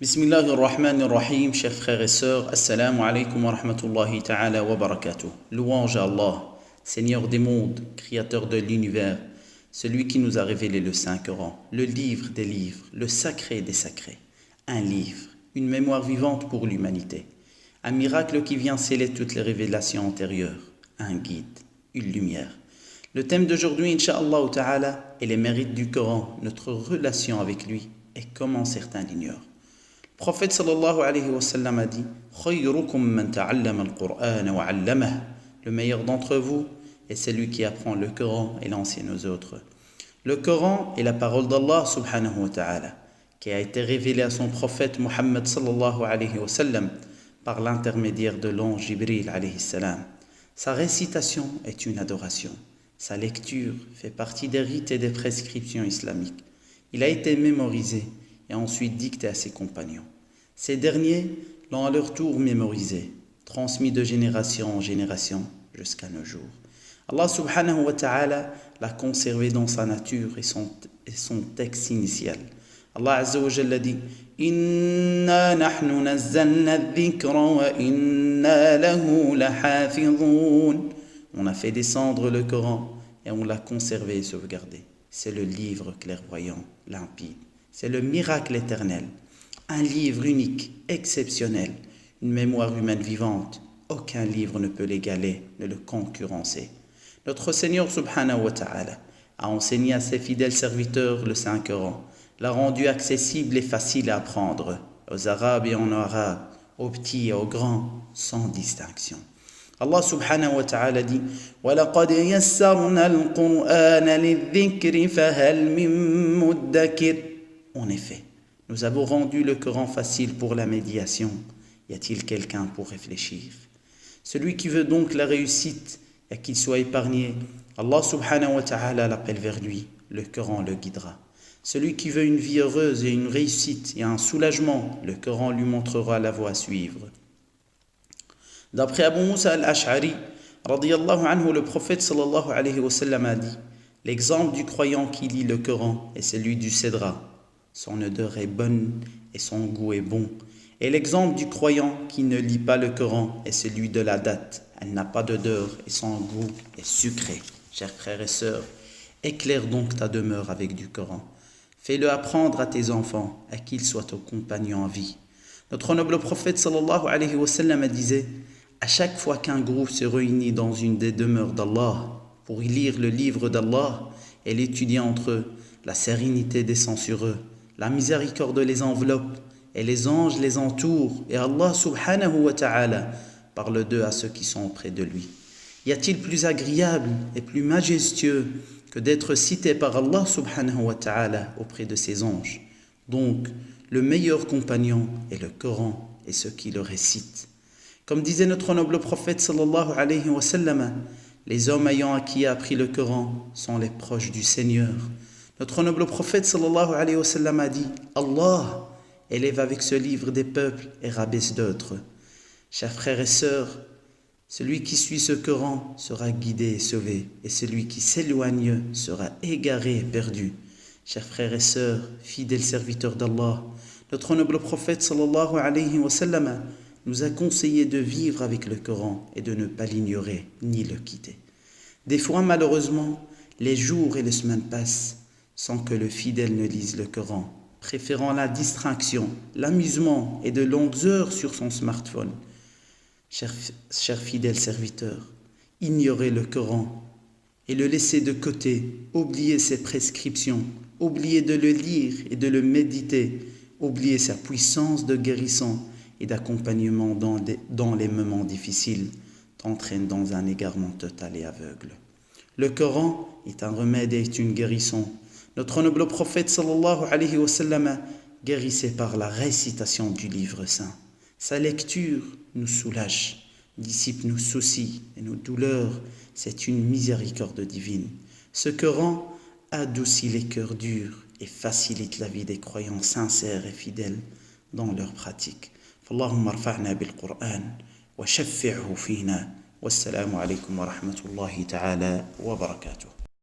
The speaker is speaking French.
Bismillahirrahmanirrahim, chers frères et sœurs, Assalamu alaikum wa rahmatullahi ta'ala wa barakatuh. Louange à Allah, Seigneur des mondes, Créateur de l'univers, celui qui nous a révélé le Saint-Coran, le livre des livres, le sacré des sacrés. Un livre, une mémoire vivante pour l'humanité. Un miracle qui vient sceller toutes les révélations antérieures. Un guide, une lumière. Le thème d'aujourd'hui, Inch'Allah ta'ala, est les mérites du Coran, notre relation avec lui et comment certains l'ignorent. Le prophète sallallahu alayhi wa sallam a dit Khayrukum man ta'allama al-Qur'an wa 'allamah. Le meilleur d'entre vous est celui qui apprend le Coran et l'enseigne aux autres. Le Coran est la parole d'Allah subhanahu wa ta'ala qui a été révélée à son prophète Muhammad sallallahu alayhi wa sallam par l'intermédiaire de l'ange Jibril alayhi salam. Sa récitation est une adoration. Sa lecture fait partie des rites et des prescriptions islamiques. Il a été mémorisé et ensuite dicté à ses compagnons. Ces derniers l'ont à leur tour mémorisé, transmis de génération en génération jusqu'à nos jours. Allah subhanahu wa ta'ala l'a conservé dans sa nature et son texte initial. Allah azza wa jalla dit Inna nahnu nazzalna dhikra wa inna lahu lahafidhun. On a fait descendre le Coran et on l'a conservé et sauvegardé. C'est le livre clairvoyant, limpide. C'est le miracle éternel, un livre unique, exceptionnel, une mémoire humaine vivante. Aucun livre ne peut l'égaler, ne le concurrencer. Notre Seigneur subhanahu wa ta'ala a enseigné à ses fidèles serviteurs le Saint-Coran, l'a rendu accessible et facile à apprendre, aux Arabes et en arabe, aux petits et aux grands, sans distinction. Allah subhanahu wa ta'ala dit وَلَقَدْ يَسَّرْنَا الْقُرْآنَ لِلذِّكْرِ فَهَلْ مِن مُدَّكِرٍ. En effet, nous avons rendu le Coran facile pour la médiation. Y a-t-il quelqu'un pour réfléchir? Celui qui veut donc la réussite et qu'il soit épargné, Allah subhanahu wa ta'ala l'appelle vers lui. Le Coran le guidera. Celui qui veut une vie heureuse et une réussite et un soulagement, le Coran lui montrera la voie à suivre. D'après Abu Musa al-Ash'ari, radiyallahu anhu, le prophète sallallahu alayhi wa sallam a dit l'exemple du croyant qui lit le Coran est celui du cédra. Son odeur est bonne et son goût est bon. Et l'exemple du croyant qui ne lit pas le Coran est celui de la date. Elle n'a pas d'odeur et son goût est sucré. Chers frères et sœurs, éclaire donc ta demeure avec du Coran. Fais-le apprendre à tes enfants et qu'ils soient ton compagnon en vie. Notre noble prophète sallallahu alayhi wa sallam disait à chaque fois qu'un groupe se réunit dans une des demeures d'Allah pour y lire le livre d'Allah et l'étudier entre eux, la sérénité descend sur eux. La miséricorde les enveloppe et les anges les entourent et Allah subhanahu wa ta'ala parle d'eux à ceux qui sont auprès de lui. Y a-t-il plus agréable et plus majestueux que d'être cité par Allah subhanahu wa ta'ala auprès de ses anges? Donc, le meilleur compagnon est le Coran et ceux qui le récitent. Comme disait notre noble prophète sallallahu alayhi wa sallam, les hommes ayant appris le Coran sont les proches du Seigneur. Notre noble prophète sallallahu alayhi wa sallam a dit Allah élève avec ce livre des peuples et rabaisse d'autres. Chers frères et sœurs, celui qui suit ce Coran sera guidé et sauvé, et celui qui s'éloigne sera égaré et perdu. Chers frères et sœurs, fidèles serviteurs d'Allah, notre noble prophète sallallahu alayhi wa sallam nous a conseillé de vivre avec le Coran et de ne pas l'ignorer ni le quitter. Des fois, malheureusement, les jours et les semaines passent sans que le fidèle ne lise le Coran, préférant la distraction, l'amusement et de longues heures sur son smartphone. Chers fidèles serviteurs, ignorez le Coran et le laissez de côté, oubliez ses prescriptions, oubliez de le lire et de le méditer, oubliez sa puissance de guérison et d'accompagnement dans les moments difficiles, t'entraîne dans un égarement total et aveugle. Le Coran est un remède et est une guérison. Notre noble prophète sallallahu alayhi wa sallam guérissait par la récitation du livre saint. Sa lecture nous soulage, dissipe nos soucis et nos douleurs. C'est une miséricorde divine. Ce Coran adoucit les cœurs durs et facilite la vie des croyants sincères et fidèles dans leur pratique. فاللهم ارفعنا بالقرآن وشفعه فينا والسلام عليكم ورحمة الله تعالى وبركاته.